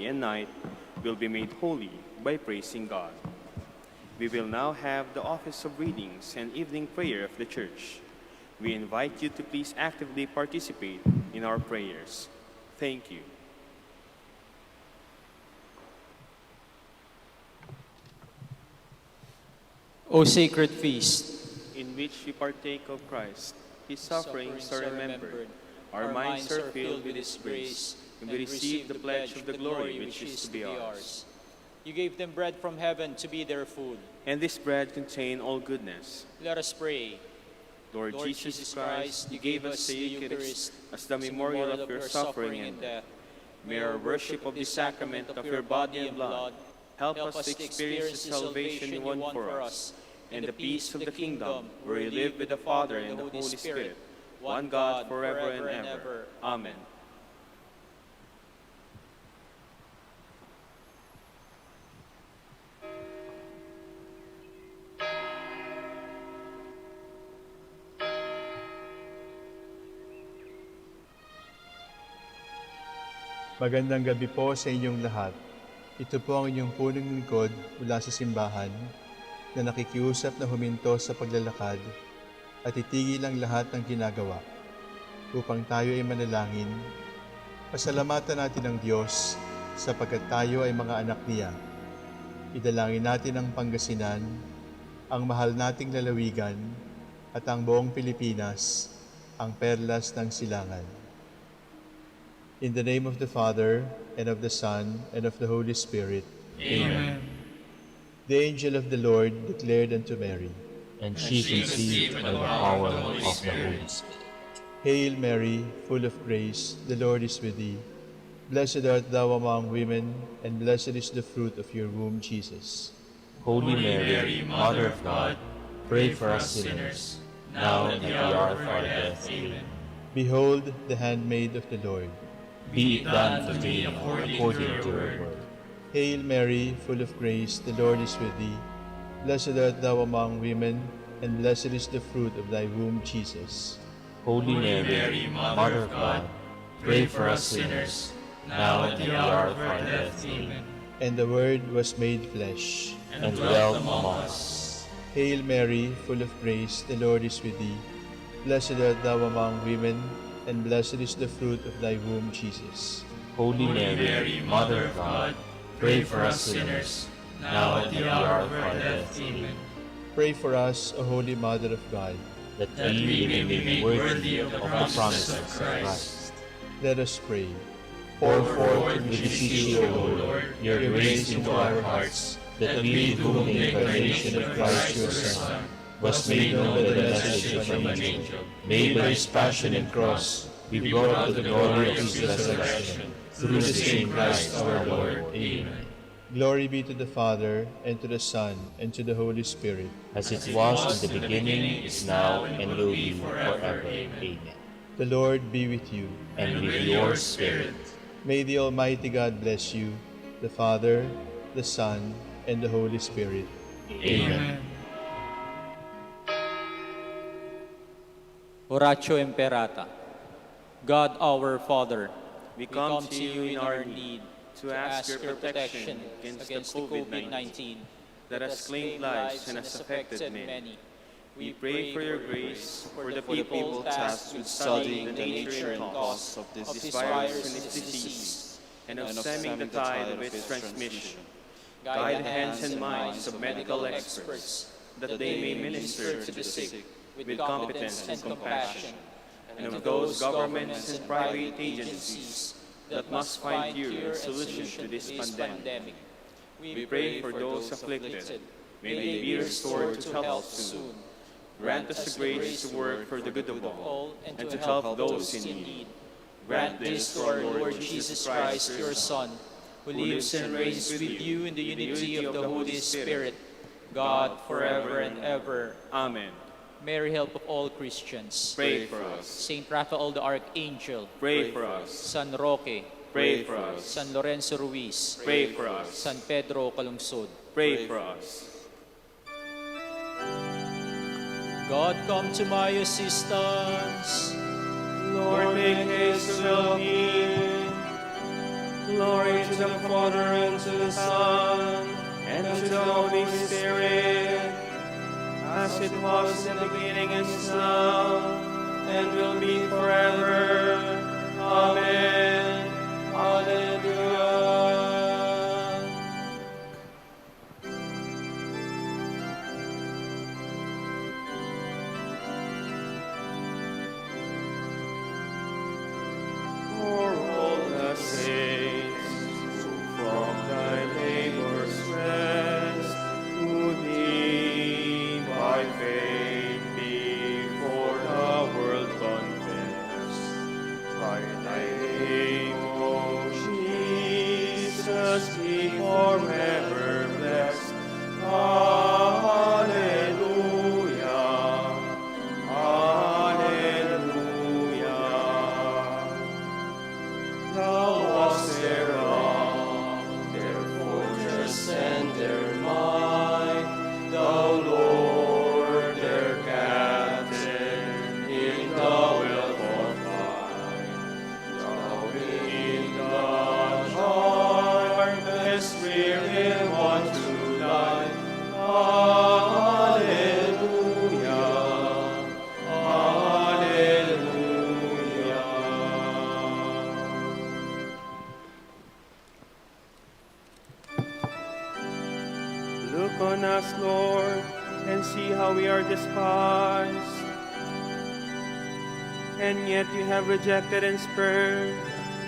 and night will be made holy by praising God. We will now have the office of readings and evening prayer of the church. We invite you to please actively participate in our prayers. Thank you. O sacred feast, in which we partake of Christ, His sufferings are remembered, our minds are filled with His grace, and we receive the pledge of the glory which is to be ours. You gave them bread from heaven to be their food. And this bread contained all goodness. Let us pray. Lord Jesus Christ, you gave us the Eucharist as the memorial of your suffering and death. May our worship of the sacrament of your body and blood help us to experience the salvation you won for us, and the peace of the kingdom, where you live with the Father and the Holy Spirit, one God, forever and ever. Amen. Magandang gabi po sa inyong lahat. Ito po ang inyong punong lingkod mula sa simbahan na nakikiusap na huminto sa paglalakad at itigil ang lahat ng ginagawa upang tayo ay manalangin. Pasalamatan natin ang Diyos sapagkat tayo ay mga anak niya. Idalangin natin ang Pangasinan, ang mahal nating lalawigan at ang buong Pilipinas, ang perlas ng silangan. In the name of the Father, and of the Son, and of the Holy Spirit. Amen. The angel of the Lord declared unto Mary, And she conceived by the power of the Holy Spirit. Hail Mary, full of grace, the Lord is with thee. Blessed art thou among women, and blessed is the fruit of your womb, Jesus. Holy Mary, Mother of God, pray for us sinners, now and at the hour of our death. Amen. Behold the handmaid of the Lord. Be it done to me according to your word. Hail Mary, full of grace, the Lord is with thee. Blessed art thou among women, and blessed is the fruit of thy womb, Jesus. Holy Mary, Mother of God, pray for us sinners, now and at the hour of our death. Amen. And the Word was made flesh, and dwelt among us. Hail Mary, full of grace, the Lord is with thee. Blessed art thou among women, and blessed is the fruit of thy womb, Jesus. Holy Mary, Mother of God, pray for us sinners, now and at the hour of our death. Amen. Pray for us, O Holy Mother of God, that we may be made worthy of the promises of Christ. Let us pray. Pour forth, we beseech you, O Lord, your grace into our hearts, that we, through the incarnation of Christ your Son, was made known by the message of an angel, made by his passion and cross, be brought to the glory of his resurrection, through the same Christ our Lord. Amen. Glory be to the Father, and to the Son, and to the Holy Spirit. As it was in the beginning, is now, and will be forever. Amen. The Lord be with you. And with your spirit. May the Almighty God bless you, the Father, the Son, and the Holy Spirit. Amen. Oratio Imperata. God our Father, We come to you in our need to ask your protection against the COVID-19 that has claimed lives and has affected many. We pray for your grace for the people tasked with studying the nature and cause of this virus and its disease, and of stemming the tide of its transmission. Guide the hands and minds of medical experts, that they may minister to the sick with competence and compassion, and of those governments and private agencies that must find cure and solution to this pandemic. We pray for those afflicted. May they be restored to health soon. Grant us the grace to work for the good of all, and to help those in need. Grant this to our Lord Jesus Christ, your Son, who lives and reigns with you in the unity of the Holy Spirit, God, forever and ever. Amen. Mary, help of all Christians. Pray for us. Saint Raphael the Archangel. Pray for us. San Roque. Pray for us. San Lorenzo Ruiz. Pray for us. San Pedro Calungsod. Pray for us. God, come to my assistance. Lord, make haste to help me. Glory to the Father, and to the Son, and to the Holy Spirit, as it was in the beginning, is now, and will be forever. Amen. Hallelujah. For all the saints who from thy labors rest, who thee by faith before the world confess, by thy name, O Jesus, be forever blessed. Hallelujah. Hallelujah. Thou wast their rock, their fortress and their might, thou Lord, their captain, in the wealth of life. Thou in the darkness rear him unto light. Hallelujah. Hallelujah. Look on us, Lord, and see how we are despised. And yet you have rejected and spurned,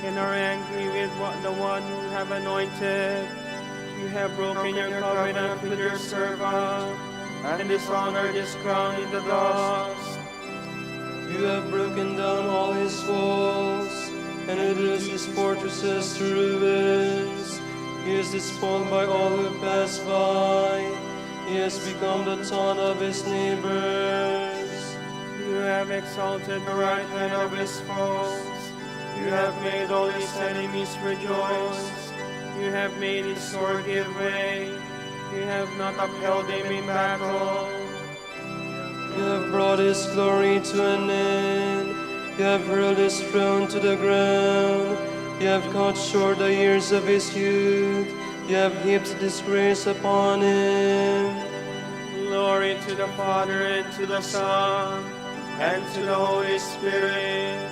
and are angry with the one you have anointed. You have broken your covenant with your servant, and dishonored his crown in the dust. You have broken down all his walls, and reduced his fortresses to ruins. He is despoiled by all who pass by. He has become the taunt of his neighbors. You have exalted the right hand of his foes. You have made all his enemies rejoice. You have made his sword give way. You have not upheld him in battle. You have brought his glory to an end. You have hurled his throne to the ground. You have cut short the years of his youth. You have heaped disgrace upon him. Glory to the Father, and to the Son, and to the Holy Spirit,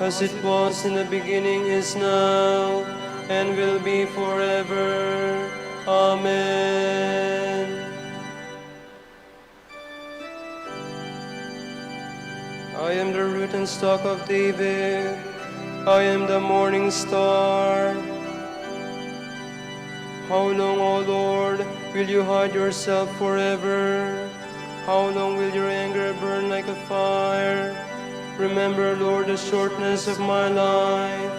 As it was in the beginning, is now, and will be forever. Amen. I am the root and stock of David. I am the morning star. How long, O Lord, will you hide yourself forever? How long will your anger burn like a fire? Remember, Lord, the shortness of my life,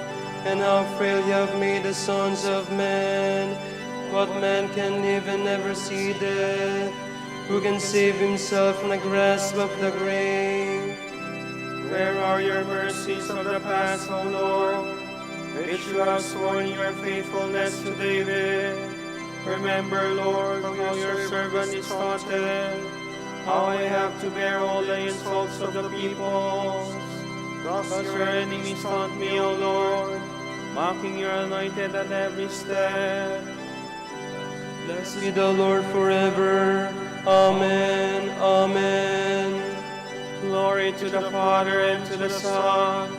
and how frail you have made the sons of men. What man can live and never see death? Who can save himself from the grasp of the grave? where are your mercies of the past, O Lord, which you have sworn in your faithfulness to David? Remember, Lord, how your servant is taunted, how I have to bear all the insults of the peoples. Thus your enemies taunt me, O Lord, mocking your anointed at every step. Blessed be the Lord forever. Amen. Amen. Glory to the Father, and to the Son,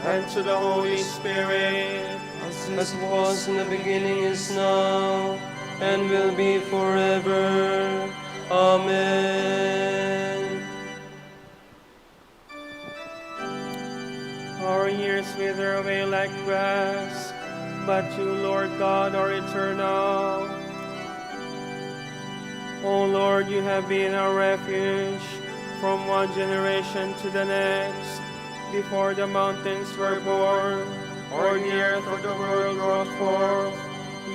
and to the Holy Spirit, As it was in the beginning, is now, and will be forever. Amen. Our years wither away like grass, but you, Lord God, are eternal. O Lord, you have been our refuge from one generation to the next. Before the mountains were born, or the earth or the world brought forth,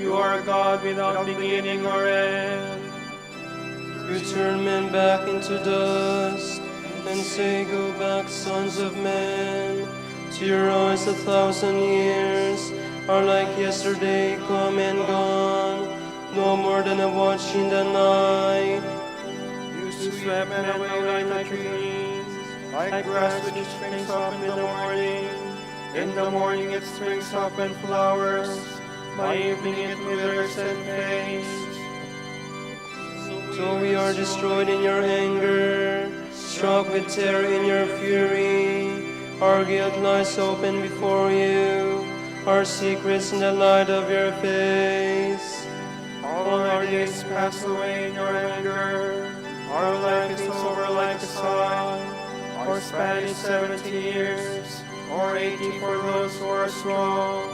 you are God without beginning or end. You turn men back into dust, and say, go back, sons of men. To your eyes 1,000 years are like yesterday, come and gone, no more than a watch in the night. You swept men away like trees, like grass which springs up in the morning. In the morning it springs up and flowers, by evening it withers and fades. So we are destroyed in your anger, struck with terror in your fury. Our guilt lies open before you, our secrets in the light of your face. All our days pass away in your anger, our life is over like a sigh. Our span is 70 years, or 80 for those who are strong.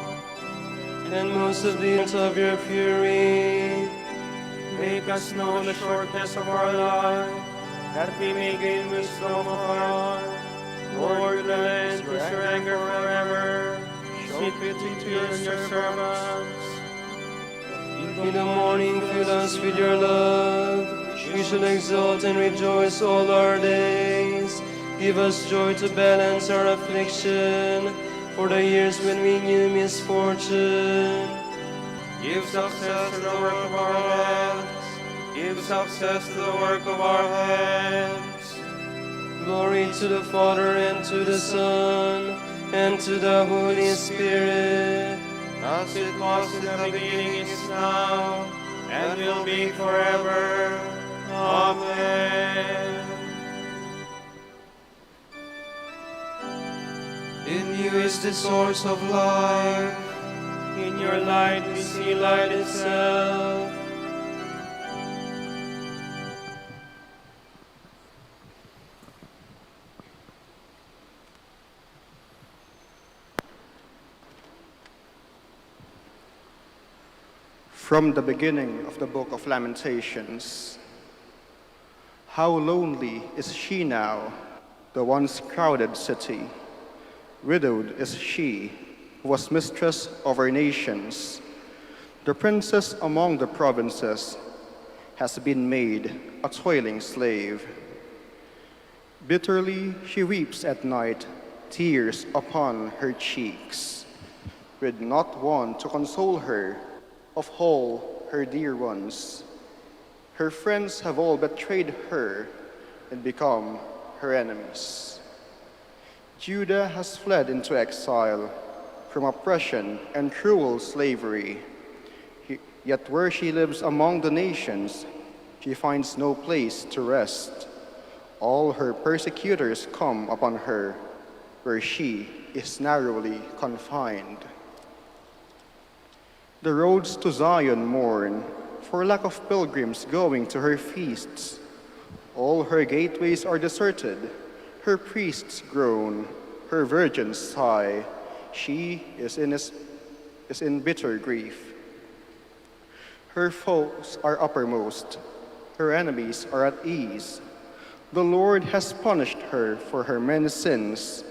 And most of the years of your fury, make us know the shortness of our life, that we may gain wisdom of heart. Lord, relent your anger forever. Show pity to your servants. In the morning, fill us with your love. We shall exult and rejoice all our days. Give us joy to balance our affliction, for the years when we knew misfortune. Give success to the work of our hands. Give success to the work of our hands. Glory to the Father, and to the Son, and to the Holy Spirit. As it was in the beginning, is now, and will be forever. Amen. In you is the source of life. In your light we see light itself. From the beginning of the book of Lamentations. How lonely is she now, the once crowded city. Widowed is she, who was mistress of her nations. The princess among the provinces has been made a toiling slave. Bitterly she weeps at night, tears upon her cheeks, with not one to console her of all her dear ones. Her friends have all betrayed her and become her enemies. Judah has fled into exile from oppression and cruel slavery. Yet where she lives among the nations, she finds no place to rest. All her persecutors come upon her, where she is narrowly confined. The roads to Zion mourn, for lack of pilgrims going to her feasts. All her gateways are deserted, her priests groan, her virgins sigh. She is in bitter grief. Her foes are uppermost, her enemies are at ease. The Lord has punished her for her many sins.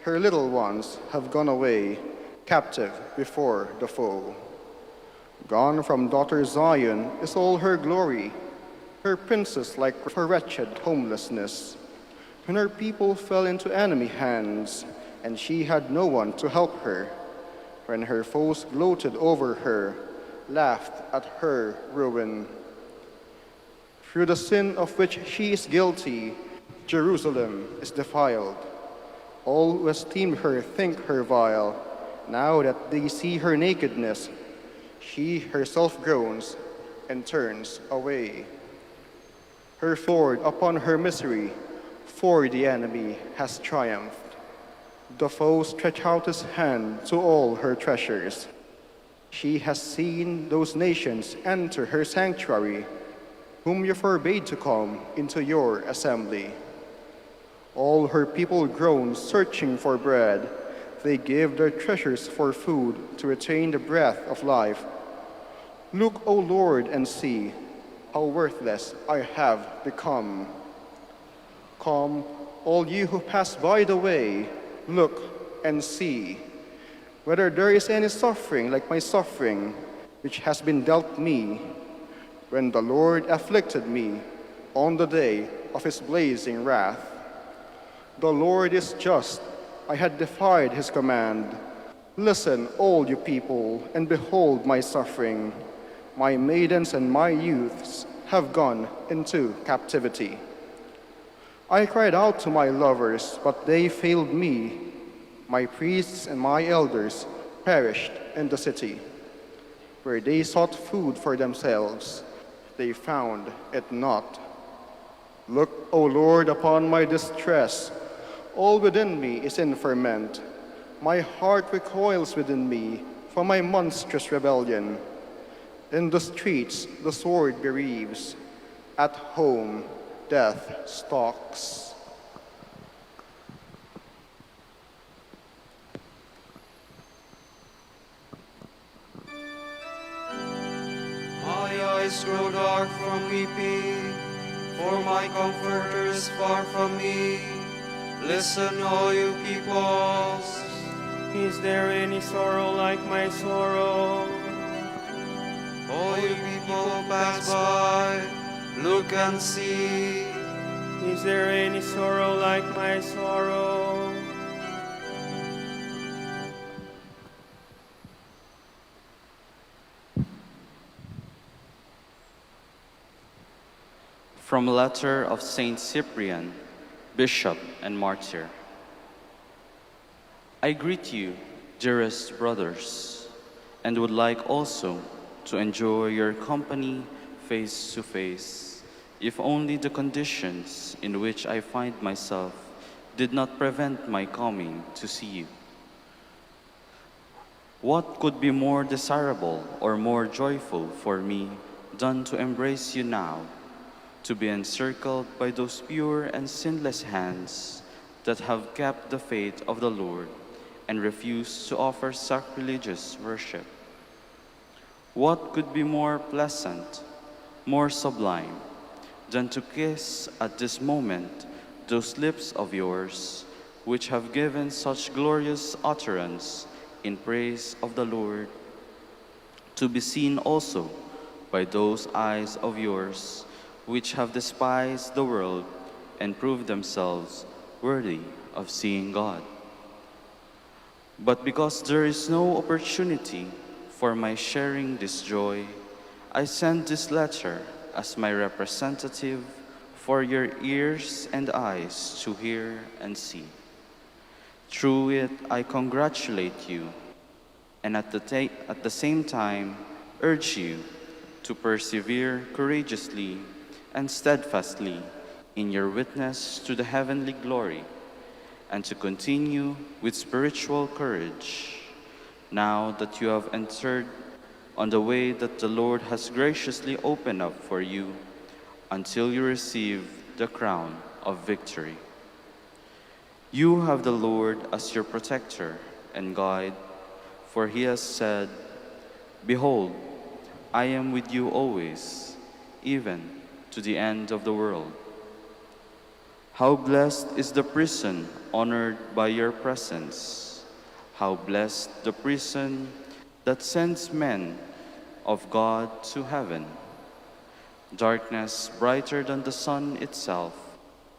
Her little ones have gone away, captive before the foe. Gone from daughter Zion is all her glory, her princess like her wretched homelessness. When her people fell into enemy hands, and she had no one to help her, when her foes gloated over her, laughed at her ruin. Through the sin of which she is guilty, Jerusalem is defiled. All who esteem her think her vile. Now that they see her nakedness, she herself groans and turns away. Her sword upon her misery, for the enemy has triumphed. The foe stretched out his hand to all her treasures. She has seen those nations enter her sanctuary, whom you forbade to come into your assembly. All her people groan, searching for bread. They give their treasures for food to retain the breath of life. Look, O Lord, and see how worthless I have become. Come, all you who pass by the way, look and see whether there is any suffering like my suffering, which has been dealt me, when the Lord afflicted me on the day of his blazing wrath. The Lord is just. I had defied his command. Listen, all you people, and behold my suffering. My maidens and my youths have gone into captivity. I cried out to my lovers, but they failed me. My priests and my elders perished in the city. Where they sought food for themselves, they found it not. Look, O Lord, upon my distress. All within me is in ferment. My heart recoils within me from my monstrous rebellion. In the streets the sword bereaves. At home death stalks. My eyes grow dark from weeping, for my comforter is far from me. Listen, all you peoples. Is there any sorrow like my sorrow? All you people who pass by, look and see. Is there any sorrow like my sorrow? From a letter of Saint Cyprian, Bishop and Martyr. I greet you, dearest brothers, and would like also to enjoy your company face to face, if only the conditions in which I find myself did not prevent my coming to see you. What could be more desirable or more joyful for me than to embrace you now, to be encircled by those pure and sinless hands that have kept the faith of the Lord and refused to offer sacrilegious worship? What could be more pleasant, more sublime, than to kiss at this moment those lips of yours which have given such glorious utterance in praise of the Lord, to be seen also by those eyes of yours which have despised the world and proved themselves worthy of seeing God. But because there is no opportunity for my sharing this joy, I send this letter as my representative for your ears and eyes to hear and see. Through it, I congratulate you, and at the same time urge you to persevere courageously and steadfastly in your witness to the heavenly glory, and to continue with spiritual courage, now that you have entered on the way that the Lord has graciously opened up for you, until you receive the crown of victory. You have the Lord as your protector and guide, for he has said, "Behold, I am with you always, even to the end of the world." How blessed is the prison honored by your presence! How blessed the prison that sends men of God to heaven! Darkness brighter than the sun itself,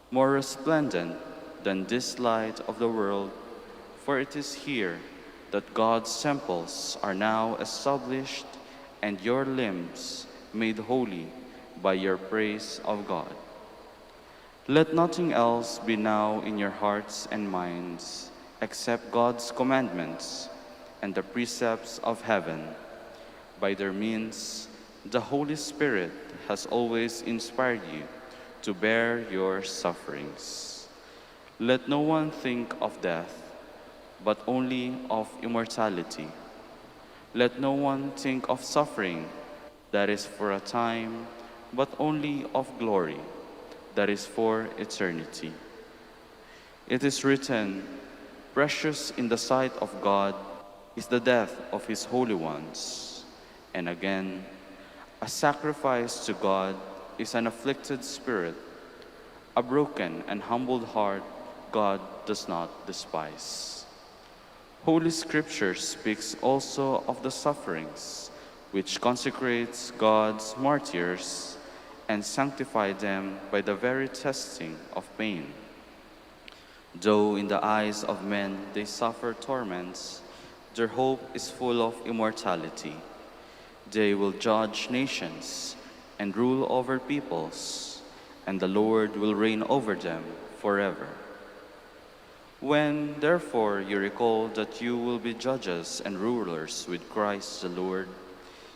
more resplendent than this light of the world, for it is here that God's temples are now established and your limbs made holy by your praise of God. Let nothing else be now in your hearts and minds except God's commandments and the precepts of heaven. By their means, the Holy Spirit has always inspired you to bear your sufferings. Let no one think of death, but only of immortality. Let no one think of suffering that is for a time, but only of glory that is for eternity. It is written, "Precious in the sight of God is the death of his holy ones." And again, "A sacrifice to God is an afflicted spirit. A broken and humbled heart God does not despise." Holy Scripture speaks also of the sufferings which consecrates God's martyrs and sanctify them by the very testing of pain. Though in the eyes of men they suffer torments, their hope is full of immortality. They will judge nations and rule over peoples, and the Lord will reign over them forever. When, therefore, you recall that you will be judges and rulers with Christ the Lord,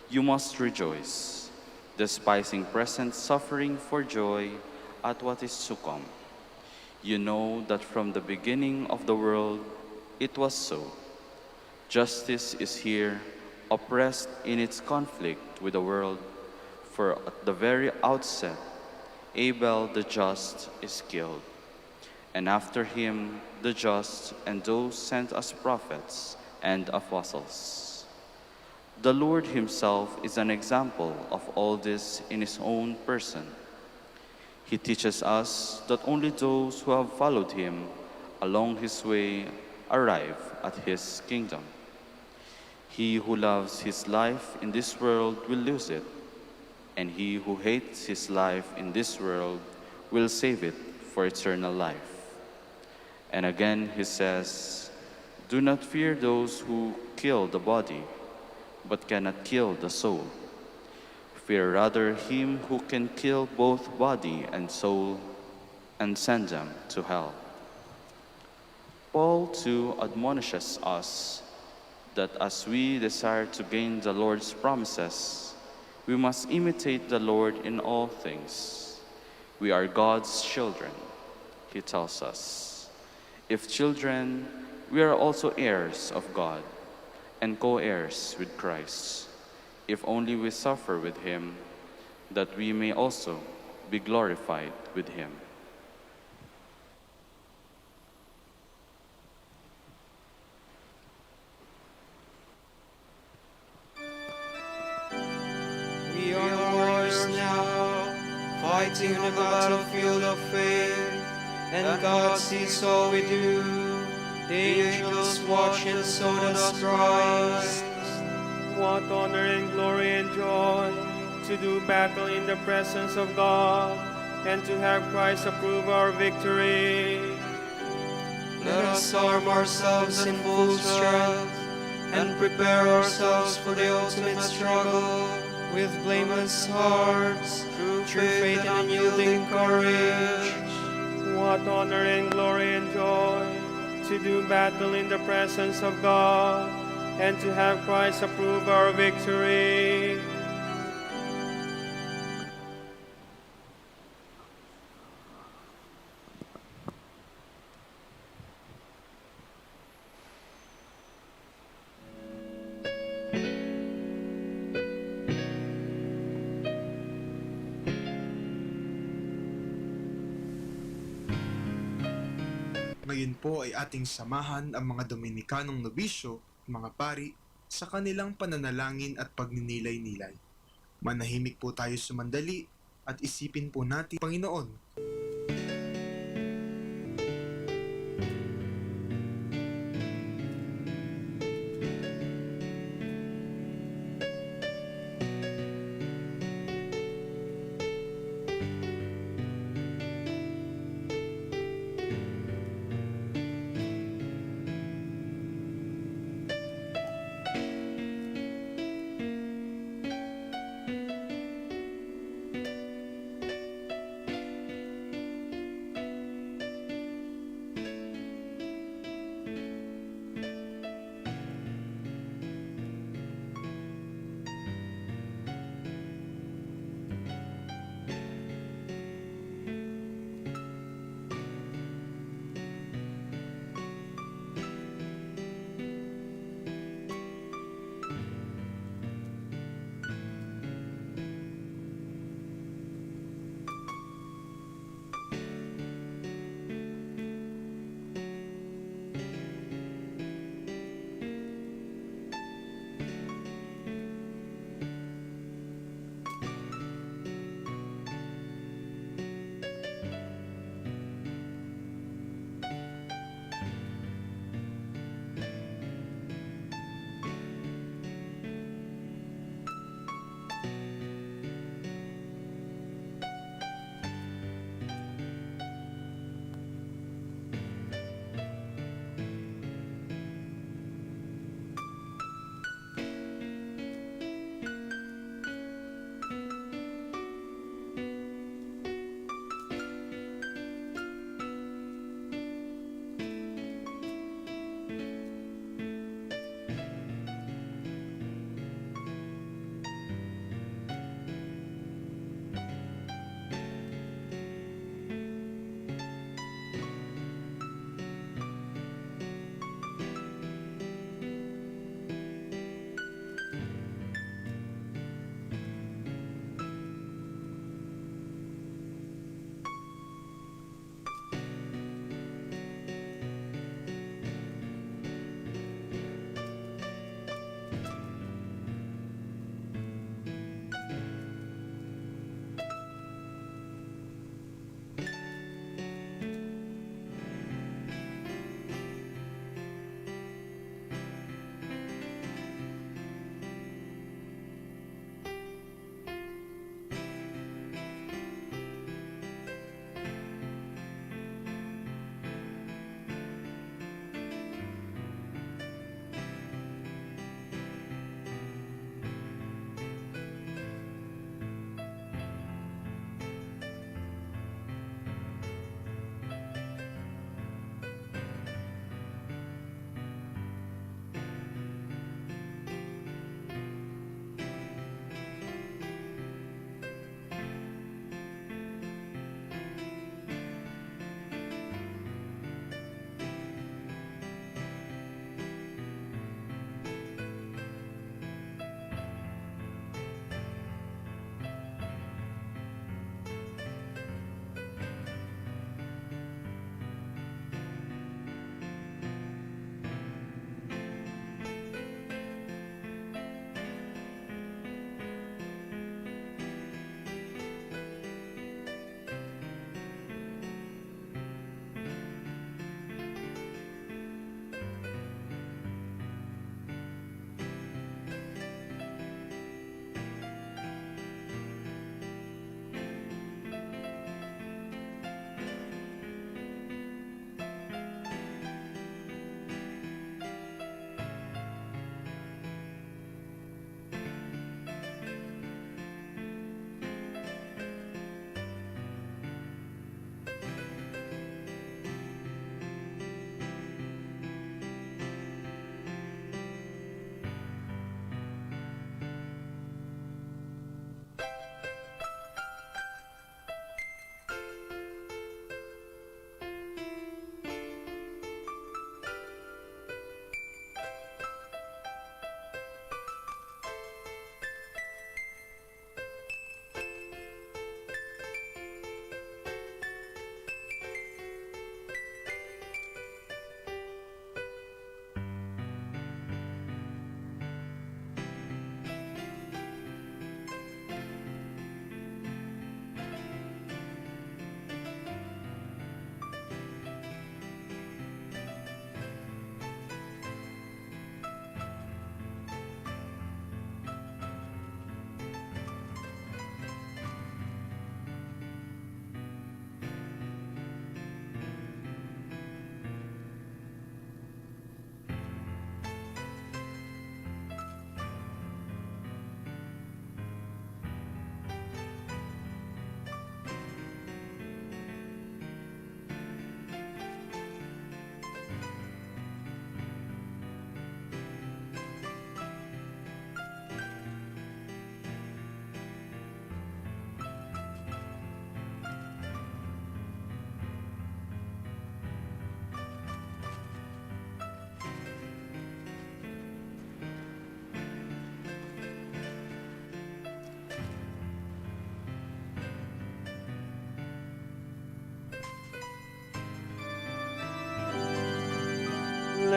you must rejoice, despising present suffering for joy at what is to come. You know that from the beginning of the world it was so. Justice is here, oppressed in its conflict with the world, for at the very outset, Abel the just is killed, and after him the just and those sent as prophets and apostles. The Lord himself is an example of all this in his own person. He teaches us that only those who have followed him along his way arrive at his kingdom. He who loves his life in this world will lose it, and he who hates his life in this world will save it for eternal life. And again he says, do not fear those who kill the body, but cannot kill the soul. Fear rather him who can kill both body and soul and send them to hell. Paul too admonishes us that as we desire to gain the Lord's promises, we must imitate the Lord in all things. We are God's children, he tells us. If children, we are also heirs of God and co-heirs with Christ, if only we suffer with him, that we may also be glorified with him. We are warriors now, fighting on the battlefield of faith, and God sees all we do. The angels watch and so does Christ. What honor and glory and joy to do battle in the presence of God and to have Christ approve our victory. Let us arm ourselves in full strength and prepare ourselves for the ultimate struggle with blameless hearts, true faith and unyielding courage. What honor and glory and joy to do battle in the presence of God and to have Christ approve our victory. Ngayon po ay ating samahan ang mga Dominikanong nobisyo, mga pari, sa kanilang pananalangin at pagninilay-nilay. Manahimik po tayo sumandali at isipin po natin, Panginoon,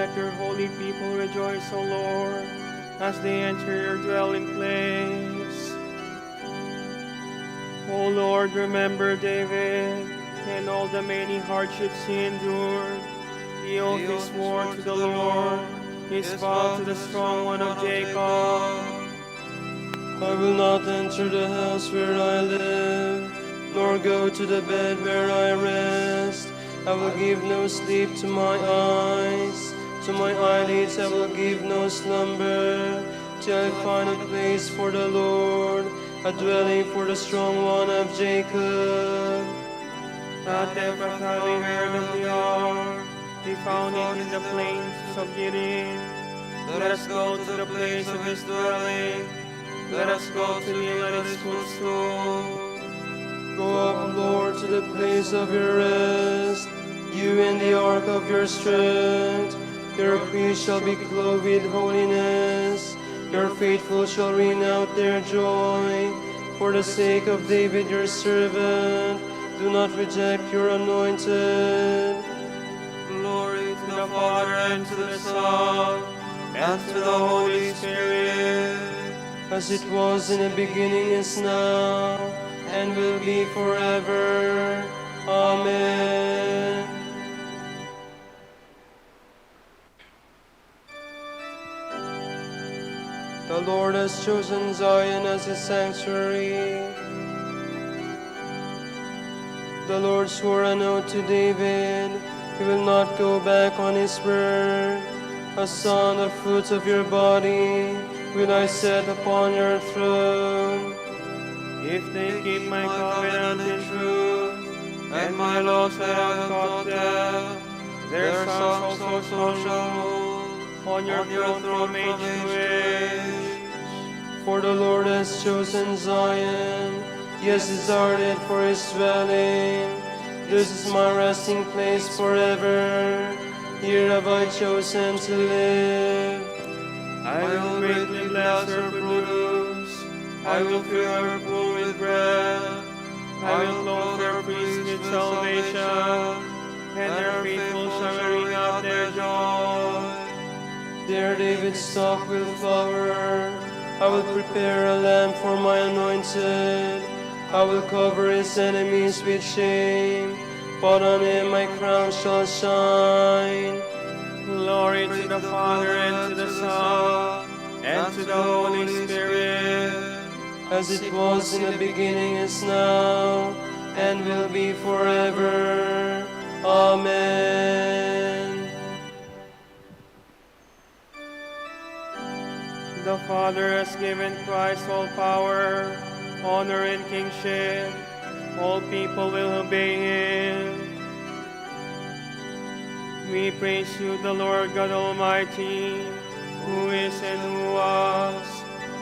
let your holy people rejoice, O Lord, as they enter your dwelling place. O Lord, remember David and all the many hardships he endured. He owed his swore to the Lord, his vow to the strong one of Jacob. I will not enter the house where I live, nor go to the bed where I rest. I will give no sleep to my eyes, to my eyelids I will give no slumber, till I find a place for the Lord, a dwelling for the strong one of Jacob. At Ephrathah we heard of the ark, we found it in the plains of Gideon. Let us go to the place of his dwelling, let us go to kneel at his footstool. Go up, Lord, to the place of your rest, you in the ark of your strength. Your priests shall be clothed with holiness, your faithful shall ring out their joy. For the sake of David your servant, do not reject your anointed. Glory to the Father, and to the Son, and to the Holy Spirit, As it was in the beginning, is now, and will be forever. Amen. The Lord has chosen Zion as his sanctuary. The Lord swore an oath to David, he will not go back on his word. A son, the fruits of your body, will I set upon your throne. if they keep my covenant in truth, and my laws that I have taught them, their sons also shall rule on your throne from age to age. For the Lord has chosen Zion, he has desired it for his dwelling. This is my resting place forever, here have I chosen to live. I will greatly bless her produce, I will fill her pool with bread, I will clothe her priests with salvation, and their faithful shall ring out their joy. There David's stock will flower, I will prepare a lamp for my anointed. I will cover his enemies with shame, but on him my crown shall shine. Glory to the Father, and to the Son, and to the Holy Spirit, as it was in the beginning, is now, and will be forever. Amen. The Father has given Christ all power, honor, and kingship. All people will obey him. We praise you, the Lord God Almighty, who is and who was.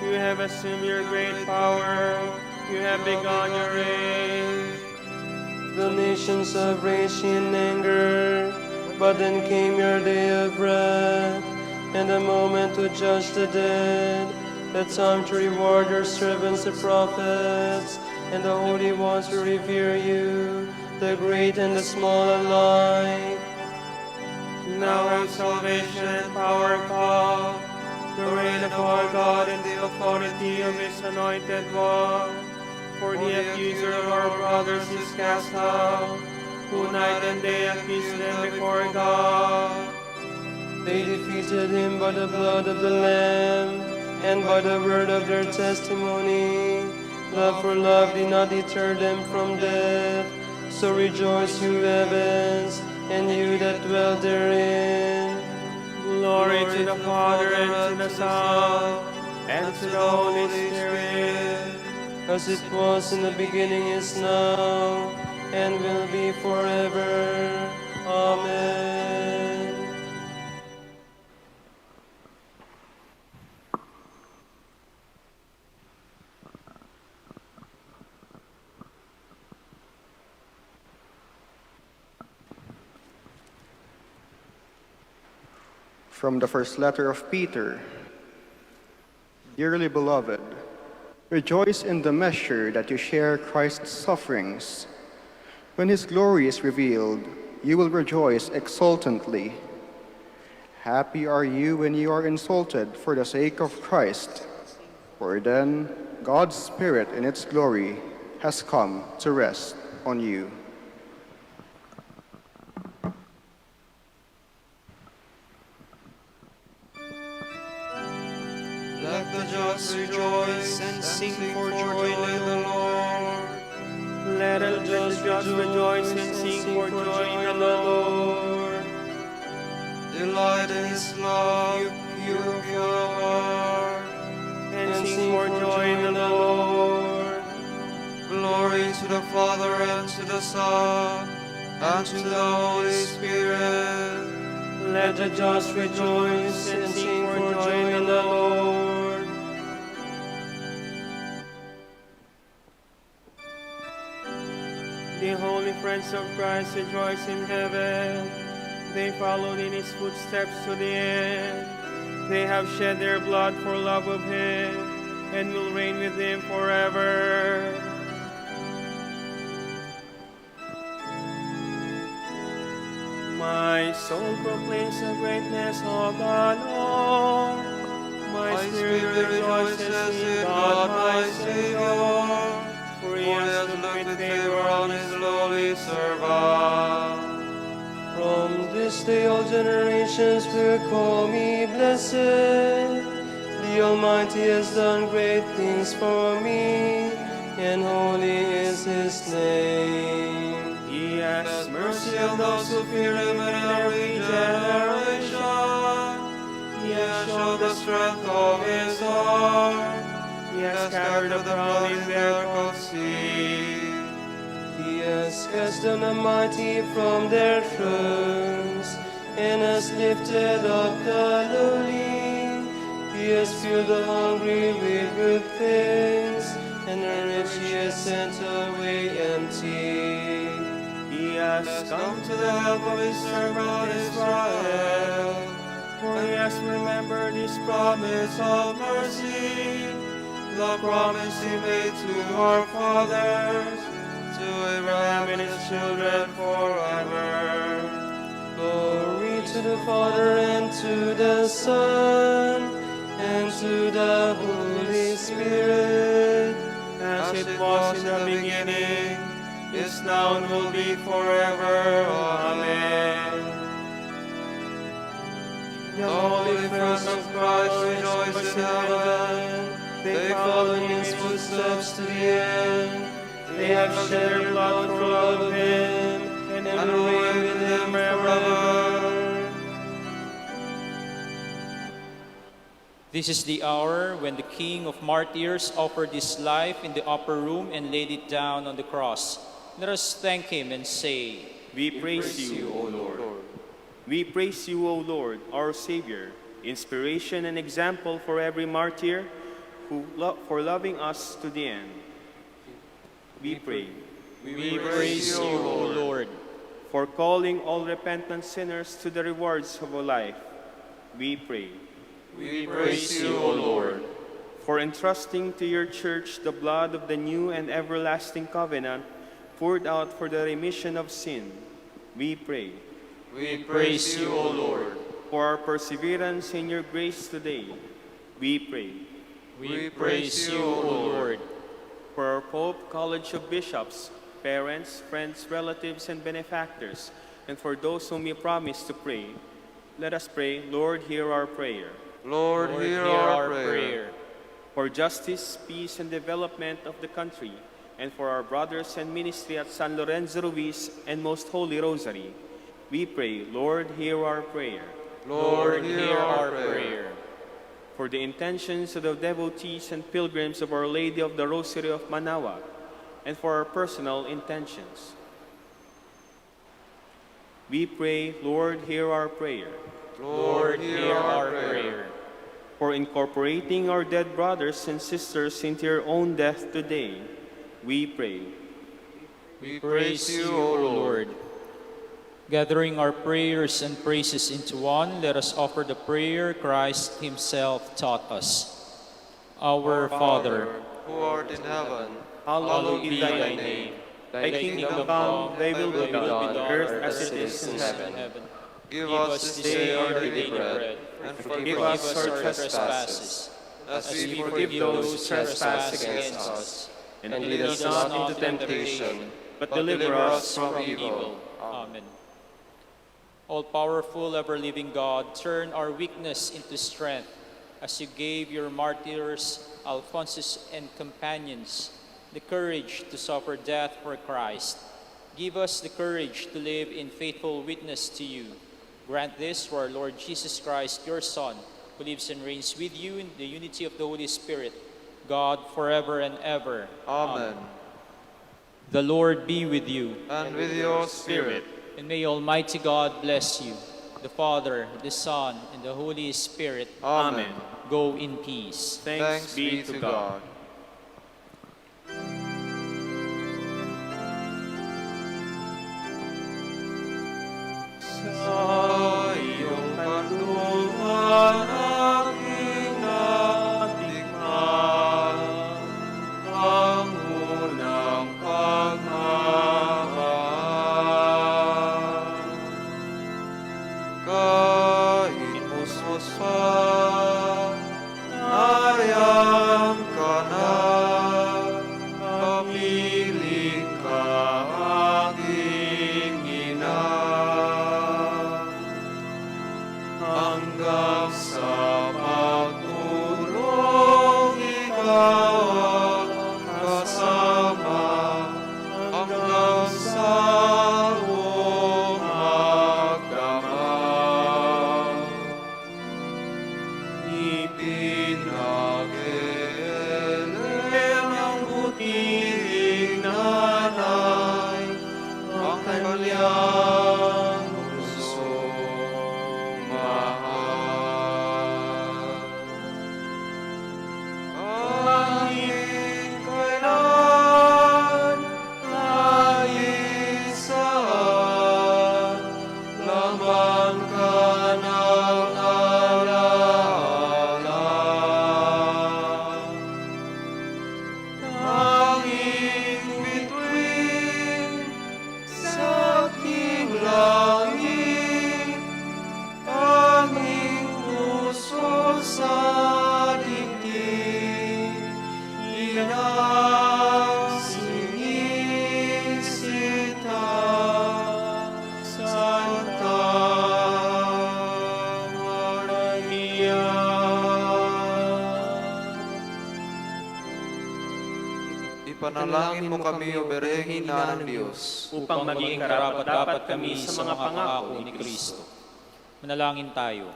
You have assumed your great power. You have begun your reign. The nations have raged in anger, but then came your day of wrath, and the moment to judge the dead, the time to reward your servants the prophets, and the holy ones who revere you, the great and the small alike. Now have salvation and power come, the reign of our God and the authority of his anointed one. For the accuser of our brothers is cast out, who night and day accuse them before God. They defeated him by the blood of the Lamb, and by the word of their testimony. Love for love did not deter them from death. So rejoice, you heavens, and you that dwell therein. Glory to the Father, and to the Son, and to the Holy Spirit, as it was in the beginning, is now, and will be forever. Amen. From the first letter of Peter. Dearly beloved, rejoice in the measure that you share Christ's sufferings. When his glory is revealed, you will rejoice exultantly. Happy are you when you are insulted for the sake of Christ, for then God's Spirit in its glory has come to rest on you. Let the just rejoice and sing for joy in the Lord. Let the just rejoice and sing for joy in the Lord. Delight in His love, you pure heart, And sing for joy in the Lord. Glory to the Father and to the Son and to the Holy Spirit. Let the just rejoice and sing for joy in the Lord. The holy friends of Christ rejoice in heaven. They followed in his footsteps to the end. They have shed their blood for love of him and will reign with him forever. My soul proclaims the greatness of the Lord. My spirit rejoices in God my Savior, for he has looked with favor on his lowly servant. From this day all generations will call me blessed. The Almighty has done great things for me, and holy is His name. He has mercy on those who fear him in every generation. He has shown the strength of his arm. He has scattered the proud in their conceit. He has cast down the mighty from their thrones, and has lifted up the lowly. He has filled the hungry with good things, and the rich he has sent away empty. He has come to the help of his servant Israel, for he has remembered his promise of mercy, the promise he made to our fathers, to Abraham and his children forever. Glory to the Father and to the Son and to the Holy Spirit, As it was in the beginning, is now and will be forever. Amen. The holy friends of Christ rejoice in heaven. They follow in his footsteps to the end. They have shed their blood for love of him, and will reign with him forever. This is the hour when the King of Martyrs offered his life in the upper room and laid it down on the cross. Let us thank him and say, We praise you, O Lord. We praise you, O Lord, our Savior, inspiration and example for every martyr for loving us to the end. We pray. We praise you, O Lord. For calling all repentant sinners to the rewards of a life. We pray. We praise you, O Lord. For entrusting to your church the blood of the new and everlasting covenant poured out for the remission of sin. We pray. We praise you, O Lord. For our perseverance in your grace today. We pray. We praise you, O Lord. For our Pope, College of Bishops, parents, friends, relatives, and benefactors, and for those whom you promise to pray, let us pray, Lord, hear our prayer. Lord, hear our prayer. For justice, peace, and development of the country, and for our brothers and ministry at San Lorenzo Ruiz and Most Holy Rosary, we pray, Lord, hear our prayer. Lord, hear our prayer. For the intentions of the devotees and pilgrims of Our Lady of the Rosary of Manaoag, and for our personal intentions, we pray, Lord, hear our prayer. Lord, hear our prayer. For incorporating our dead brothers and sisters into your own death today, we pray. We praise you, O Lord. Gathering our prayers and praises into one, let us offer the prayer Christ himself taught us. Our Father, who art in heaven, Hallowed be thy name. Thy kingdom come, thy will be done, on earth as it is in heaven. Give us this day our daily bread, and forgive us our trespasses, as we forgive those who trespass against us. And lead us not into temptation, but deliver us from evil. Amen. All-powerful, ever-living God, turn our weakness into strength, as you gave your martyrs, Alphonsus and companions, the courage to suffer death for Christ. Give us the courage to live in faithful witness to you. Grant this to our Lord Jesus Christ, your Son, who lives and reigns with you in the unity of the Holy Spirit, God, forever and ever. Amen. The Lord be with you. And with your spirit. And may Almighty God bless you, the Father, the Son, and the Holy Spirit. Amen. Go in peace. Thanks be to God. Sa iyong kandungan aking natikman ang unang pagmamahal. Kahit musmos pa, nariyang ka na, kapiling ka aking ina. Hanggang sa pagtulong ikaw ang kasama, hanggang sa buong magdamag. Ipinag-elem ng butiing nanay ang kanyang pusong mahal. Kahit kailan, kahit saan, laman ka ng alaala. Tanging bituin sa aking langit, tanging puso sa dibdib, inasinisita, Santa Maria. Ipanalangin mo kami, O Birheng Ina ng Diyos, upang maging karapat-dapat kami sa mga pangako ni Kristo. Manalangin tayo.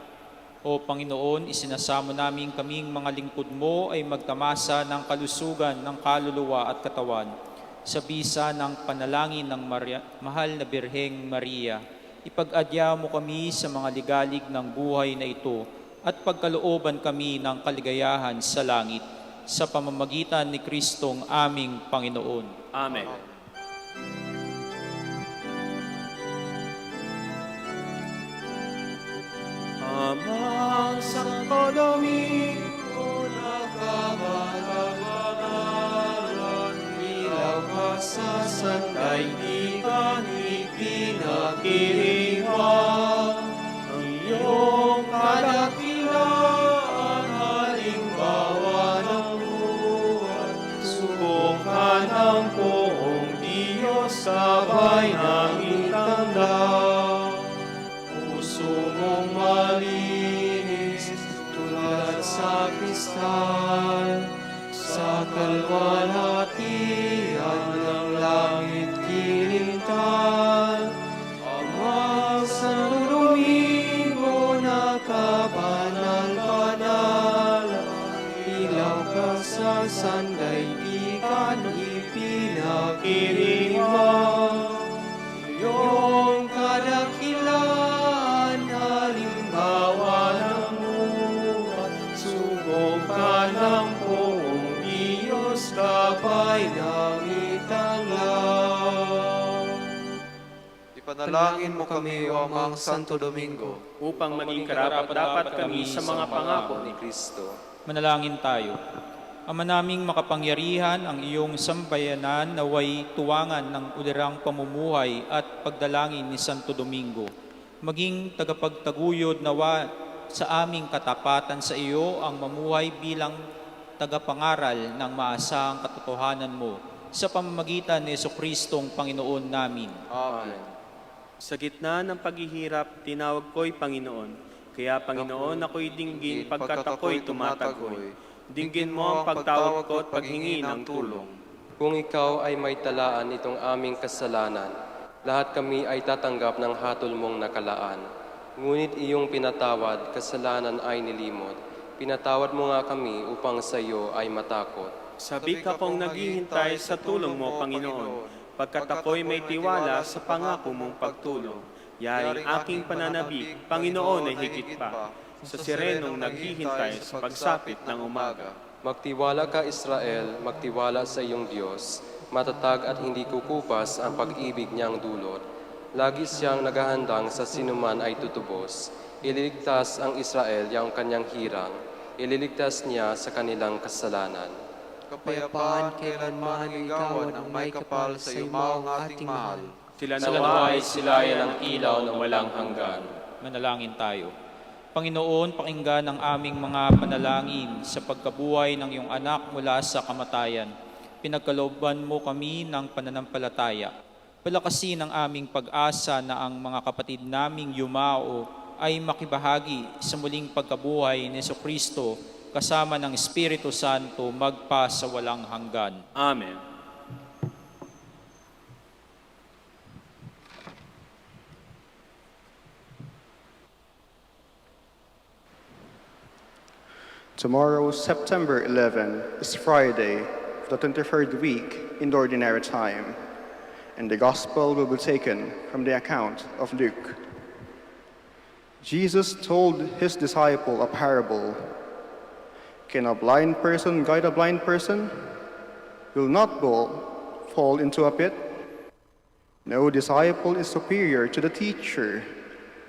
O Panginoon, isinasamo namin kaming mga lingkod mo ay magtamasa ng kalusugan ng kaluluwa at katawan sa bisa ng panalangin ng mahal na Birheng Maria. Ipag-adya mo kami sa mga ligalig ng buhay na ito at pagkalooban kami ng kaligayahan sa langit sa pamamagitan ni Kristong aming Panginoon. Amen. Amang Santo Domingo, nakamarabanalan, ilaw ka sa sandaigdigan, ipinagdiriwang. Ang iyong kadakilaan, halimbawa ng buhay, subukan ng poong Diyos, sabay ng itanda. Puso mong malinis, tulad sa kristal, sa kalwalhatian ng langit kilintan. Amang Santo Domingo, nakabanal-banal, ilaw ka sa sandaigdigan, ipinagdiriwang. Iyong kadakilaan, halimbawa ng buhay, subukan ng poong Diyos, gabay ng itanglaw. Ipanalangin mo kami, O Amang Santo Domingo, Upang maging karapat-dapat kami sa mga pangako ni Kristo. Manalangin tayo. Ama naming makapangyarihan, ang iyong sambayanan naway tuwangan ng ulirang pamumuhay at pagdalangin ni Santo Domingo. maging tagapagtaguyod nawa sa aming katapatan sa iyo ang mamuhay bilang tagapangaral ng maasahang katotohanan mo sa pamamagitan ni Jesucristong Panginoon namin. Amen. Sa gitna ng paghihirap, tinawag ko'y Panginoon. Kaya Panginoon, ako'y dinggin pagkat ako'y tumatagoy. Dinggin mo ang pagtawag ko at paghingi ng tulong. Kung ikaw ay may talaan itong aming kasalanan, lahat kami ay tatanggap ng hatol mong nakalaan. Ngunit iyong pinatawad, kasalanan ay nilimot. Pinatawad mo nga kami upang sa iyo ay matakot. Sabik akong naghihintay sa tulong mo, Panginoon, pagkat ako'y may tiwala sa pangako mong pagtulong. Yaring aking pananabik, Panginoon ay higit pa, sa sirenong naghihintay sa pagsapit ng umaga. Magtiwala ka, Israel, magtiwala sa iyong Diyos. Matatag at hindi kukupas ang pag-ibig niyang dulot. Lagi siyang naghahandang sa sinuman ay tutubos. Ililigtas ang Israel yang kanyang hirang. Ililigtas niya sa kanilang kasalanan. Kapayapaan kailanman ligawan ang may kapal sa yumaong ating mahal. Sila Sila nawa ay silayan ng ilaw na walang hanggan. Manalangin tayo. Panginoon, pakinggan ang aming mga panalangin sa pagkabuhay ng iyong anak mula sa kamatayan. Pinagkalooban mo kami ng pananampalataya. Palakasin ang aming pag-asa na ang mga kapatid naming yumao ay makibahagi sa muling pagkabuhay ni Jesucristo kasama ng Espiritu Santo magpa sa walang hanggan. Amen. Tomorrow, September 11, is Friday, the 23rd week in the Ordinary Time, and the Gospel will be taken from the account of Luke. Jesus told his disciple a parable. Can a blind person guide a blind person? Will not both fall into a pit? No disciple is superior to the teacher,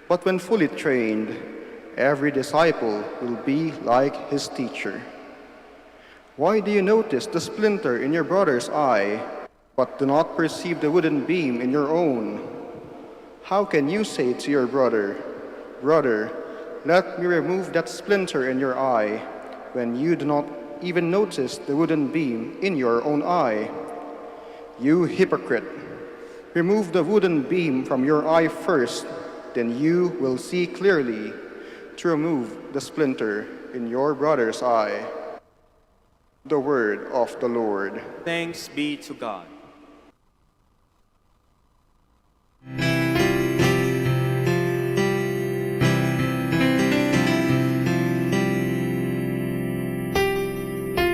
but when fully trained, every disciple will be like his teacher. Why do you notice the splinter in your brother's eye, but do not perceive the wooden beam in your own? How can you say to your brother, "Brother, let me remove that splinter in your eye," when you do not even notice the wooden beam in your own eye? You hypocrite! Remove the wooden beam from your eye first, then you will see clearly to remove the splinter in your brother's eye. The word of the Lord. Thanks be to God.